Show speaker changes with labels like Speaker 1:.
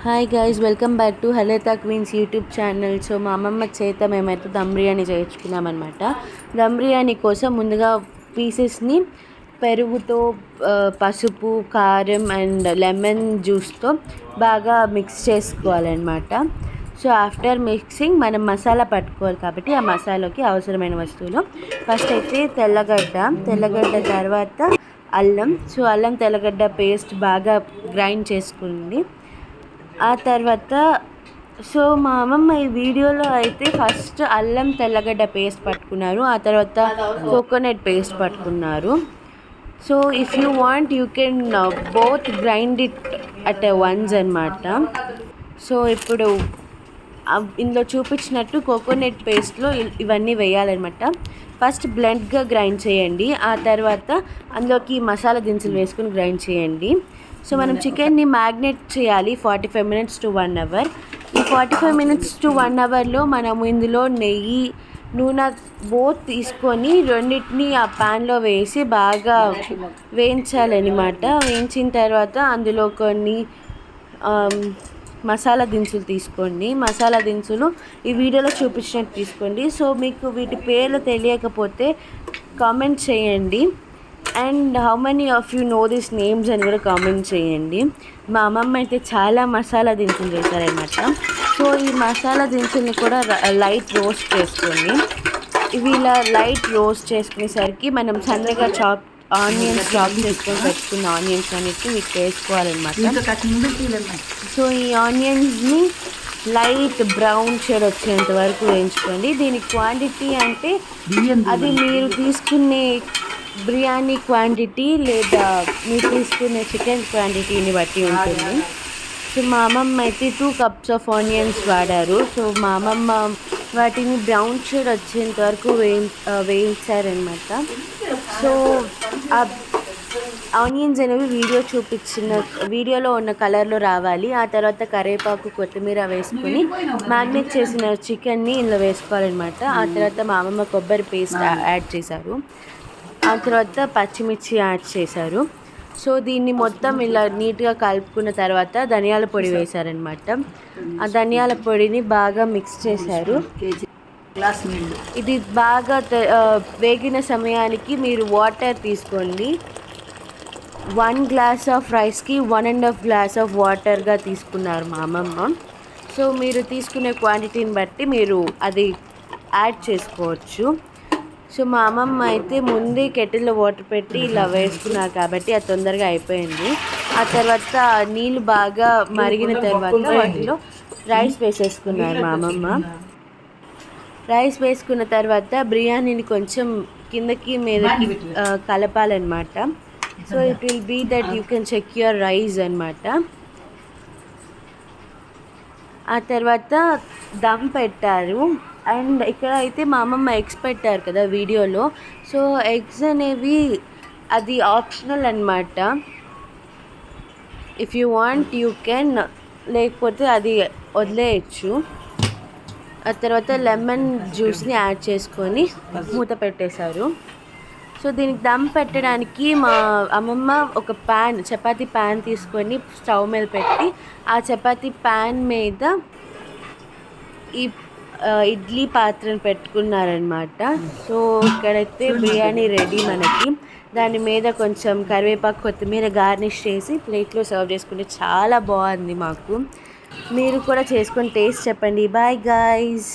Speaker 1: Hi guys, welcome back to హలేతా queens YouTube channel. So మా అమ్మమ్మ చేత మేమైతే దమ్ బిర్యానీ చేయించుకున్నామన్నమాట. దమ్ బిర్యానీ కోసం ముందుగా పీసెస్ని పెరుగుతో, పసుపు, కారం అండ్ లెమన్ జ్యూస్తో బాగా మిక్స్ చేసుకోవాలన్నమాట. సో ఆఫ్టర్ మిక్సింగ్ మనం మసాలా పట్టుకోవాలి కాబట్టి ఆ మసాలాకి అవసరమైన వస్తువులు ఫస్ట్ అయితే తెల్లగడ్డ తర్వాత అల్లం. సో అల్లం తెల్లగడ్డ పేస్ట్ బాగా గ్రైండ్ చేసుకుంది. ఆ తర్వాత మా అమ్మమ్మ ఈ వీడియోలో అయితే ఫస్ట్ అల్లం తెల్లగడ్డ పేస్ట్ పట్టుకున్నారు, ఆ తర్వాత కోకోనట్ పేస్ట్ పట్టుకున్నారు. So if you want you can both grind it at once అనమాట. సో ఇప్పుడు ఇందులో చూపించినట్టు కోకోనట్ పేస్ట్లో ఇవన్నీ వేయాలన్నమాట. ఫస్ట్ బ్లెండ్గా గ్రైండ్ చేయండి, ఆ తర్వాత అందులోకి మసాలా దినుసులు వేసుకుని గ్రైండ్ చేయండి. సో మనం చికెన్ని మ్యాగ్నేట్ చేయాలి 45 minutes to 1 hour. ఈ 45 minutes to 1 hourలో మనము ఇందులో నెయ్యి, నూనె బోత్ తీసుకొని రెండింటిని ఆ ప్యాన్లో వేసి బాగా వేయించాలన్నమాట. వేయించిన తర్వాత అందులో కొన్ని మసాలా దినుసులు తీసుకోండి. మసాలా దినుసులు ఈ వీడియోలో చూపించినట్టు తీసుకోండి. సో మీకు వీటి పేర్లు తెలియకపోతే కామెంట్ చేయండి. And how many of you know this names అని కూడా కామెంట్ చేయండి. మా అమ్మమ్మ అయితే చాలా మసాలా దినుసులు చేశారనమాట. సో ఈ మసాలా దినుసుల్ని కూడా లైట్ రోస్ట్ చేసుకోండి. ఇవి ఇలా లైట్ రోస్ట్ చేసుకునేసరికి మనం సన్నగా ఆనియన్స్ చాప్ చేసుకొని పెట్టుకున్న ఆనియన్స్ అన్నిటి వీటికి వేసుకోవాలన్నమాట. సో ఈ ఆనియన్స్ని లైట్ బ్రౌన్ షేడ్ వచ్చేంత వరకు వేయించుకోండి. దీని క్వాంటిటీ అంటే అది మీరు తీసుకునే బిర్యానీ క్వాంటిటీ లేదా మీరు తీసుకునే చికెన్ క్వాంటిటీని బట్టి ఉంటుంది. సో మా అమ్మమ్మ అయితే 2 cups ఆఫ్ ఆనియన్స్ వాడారు. సో మా అమ్మమ్మ వాటిని బ్రౌన్ షేడ్ వచ్చేంత వరకు వేయించారనమాట. సో ఆ ఆనియన్స్ అనేవి వీడియోలో ఉన్న కలర్లో రావాలి. ఆ తర్వాత కరివేపాకు, కొత్తిమీర వేసుకొని మ్యాగ్నేట్ చేసిన చికెన్ని ఇందులో వేసుకోవాలన్నమాట. ఆ తర్వాత మా అమ్మమ్మ కొబ్బరి పేస్ట్ యాడ్ చేశారు. ఆ తర్వాత పచ్చిమిర్చి యాడ్ చేశారు. సో దీన్ని మొత్తం ఇలా నీట్గా కలుపుకున్న తర్వాత ధనియాల పొడి వేశారనమాట. ఆ ధనియాల పొడిని బాగా మిక్స్ చేశారు. ఇది బాగా వేగిన సమయానికి మీరు వాటర్ తీసుకోండి. 1 glass ఆఫ్ రైస్కి 1.5 glass ఆఫ్ వాటర్గా తీసుకున్నారు మా అమ్మమ్మ. సో మీరు తీసుకునే క్వాంటిటీని బట్టి మీరు అది యాడ్ చేసుకోవచ్చు. సో మా అమ్మమ్మ అయితే ముందే కెటిల్లో వాటర్ పెట్టి ఇలా వేసుకున్నారు కాబట్టి అది తొందరగా అయిపోయింది. ఆ తర్వాత నీళ్ళు బాగా మరిగిన తర్వాత వాటిలో రైస్ వేసేసుకున్నారు మా అమ్మమ్మ. రైస్ వేసుకున్న తర్వాత బిర్యానీని కొంచెం కిందకి మీదకి కలపాలన్నమాట. So it will be that you can check your rice అనమాట. ఆ తర్వాత దమ్ పెట్టారు. అండ్ ఇక్కడ అయితే మా అమ్మమ్మ ఎగ్స్ పెట్టారు కదా వీడియోలో. సో ఎగ్స్ అనేవి అది ఆప్షనల్ అనమాట. If you want you can, లేకపోతే అది వదిలేయచ్చు. ఆ తర్వాత లెమన్ జ్యూస్ని యాడ్ చేసుకొని మూత పెట్టేశారు. సో దీనికి దమ్ పెట్టడానికి మా అమ్మమ్మ ఒక చపాతీ ప్యాన్ తీసుకొని స్టవ్ మీద పెట్టి ఆ చపాతీ ప్యాన్ మీద ఈ ఇడ్లీ పాత్రను పెట్టుకున్నారనమాట. సో ఇక్కడైతే బిర్యానీ రెడీ మనకి. దాని మీద కొంచెం కరివేపాకు, కొత్తిమీర గార్నిష్ చేసి ప్లేట్లో సర్వ్ చేసుకుంటే చాలా బాగుంది మాకు. మీరు కూడా చేసుకొని టేస్ట్ చెప్పండి. Bye guys.